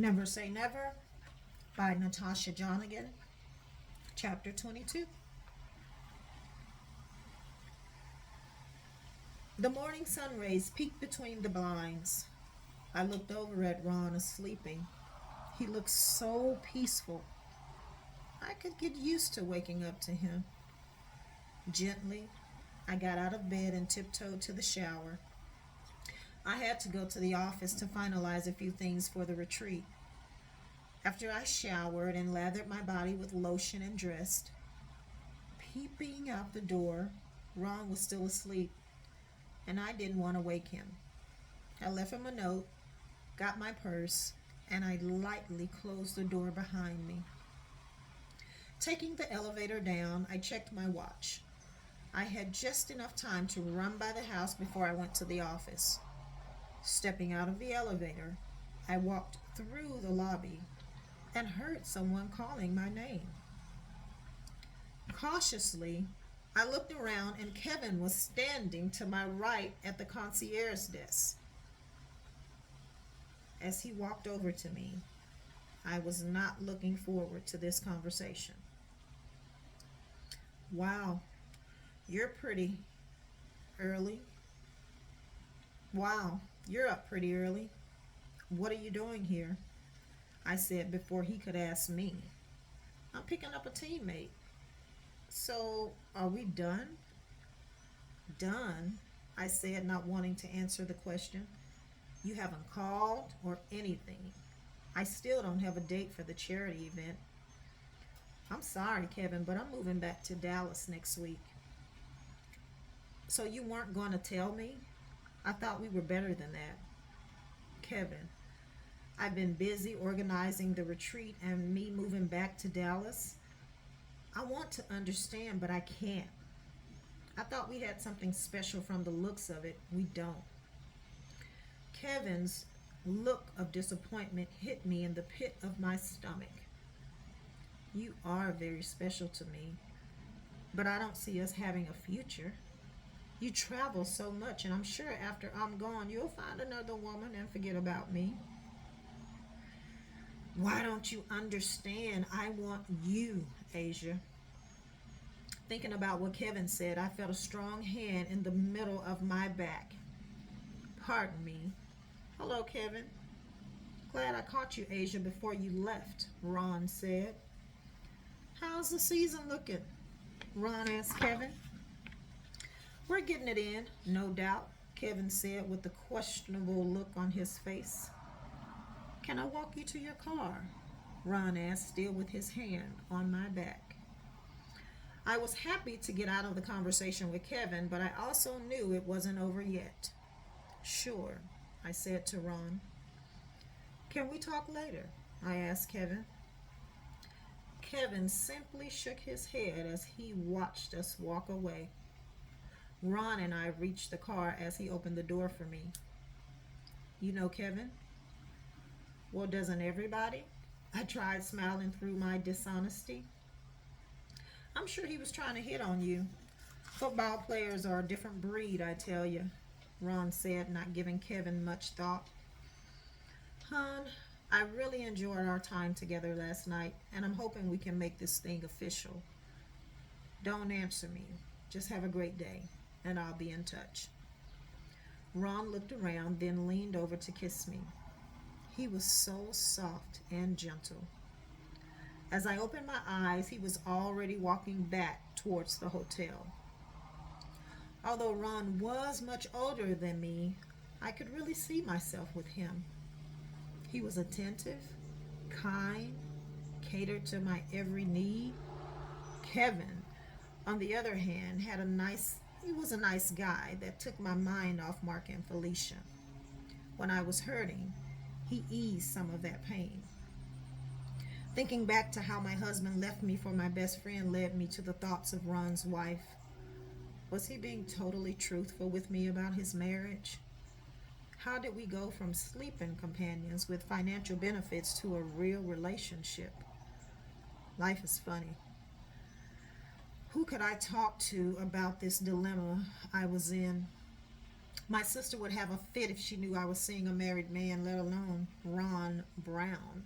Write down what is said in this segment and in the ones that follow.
Never Say Never by Natasha Jonigan, Chapter 22. The morning sun rays peeked between the blinds. I looked over at Ron sleeping. He looked so peaceful. I could get used to waking up to him. Gently, I got out of bed and tiptoed to the shower. I had to go to the office to finalize a few things for the retreat. After I showered and lathered my body with lotion and dressed, peeping out the door, Ron was still asleep, and I didn't want to wake him. I left him a note, got my purse, and I lightly closed the door behind me. Taking the elevator down, I checked my watch. I had just enough time to run by the house before I went to the office. Stepping out of the elevator, I walked through the lobby and heard someone calling my name. Cautiously, I looked around and Kevin was standing to my right at the concierge desk. As he walked over to me, I was not looking forward to this conversation. Wow, you're pretty early. Wow, you're up pretty early. What are you doing here? I said before he could ask me. I'm picking up a teammate. So, are we done? Done? I said, not wanting to answer the question. You haven't called or anything. I still don't have a date for the charity event. I'm sorry, Kevin, but I'm moving back to Dallas next week. So you weren't going to tell me? I thought we were better than that. Kevin, I've been busy organizing the retreat and me moving back to Dallas. I want to understand, but I can't. I thought we had something special from the looks of it. We don't. Kevin's look of disappointment hit me in the pit of my stomach. You are very special to me, but I don't see us having a future. You travel so much, and I'm sure after I'm gone, you'll find another woman and forget about me. Why don't you understand? I want you, Asia. Thinking about what Kevin said, I felt a strong hand in the middle of my back. Pardon me. Hello, Kevin. Glad I caught you, Asia, before you left, Ron said. How's the season looking? Ron asked Kevin. We're getting it in, no doubt, Kevin said with a questionable look on his face. Can I walk you to your car? Ron asked, still with his hand on my back. I was happy to get out of the conversation with Kevin, but I also knew it wasn't over yet. Sure, I said to Ron. Can we talk later? I asked Kevin. Kevin simply shook his head as he watched us walk away. Ron and I reached the car as he opened the door for me. You know Kevin? Well, doesn't everybody? I tried smiling through my dishonesty. I'm sure he was trying to hit on you. Football players are a different breed, I tell you, Ron said, not giving Kevin much thought. Hon, I really enjoyed our time together last night, and I'm hoping we can make this thing official. Don't answer me. Just have a great day, and I'll be in touch. Ron looked around, then leaned over to kiss me. He was so soft and gentle. As I opened my eyes, he was already walking back towards the hotel. Although Ron was much older than me, I could really see myself with him. He was attentive, kind, catered to my every need. Kevin, on the other hand, he was a nice guy that took my mind off Mark and Felicia. When I was hurting, he eased some of that pain. Thinking back to how my husband left me for my best friend led me to the thoughts of Ron's wife. Was he being totally truthful with me about his marriage? How did we go from sleeping companions with financial benefits to a real relationship? Life is funny. Who could I talk to about this dilemma I was in? My sister would have a fit if she knew I was seeing a married man, let alone Ron Brown.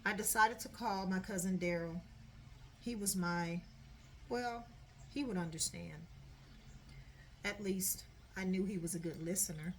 I decided to call my cousin Daryl. He was my, well, he would understand. At least I knew he was a good listener.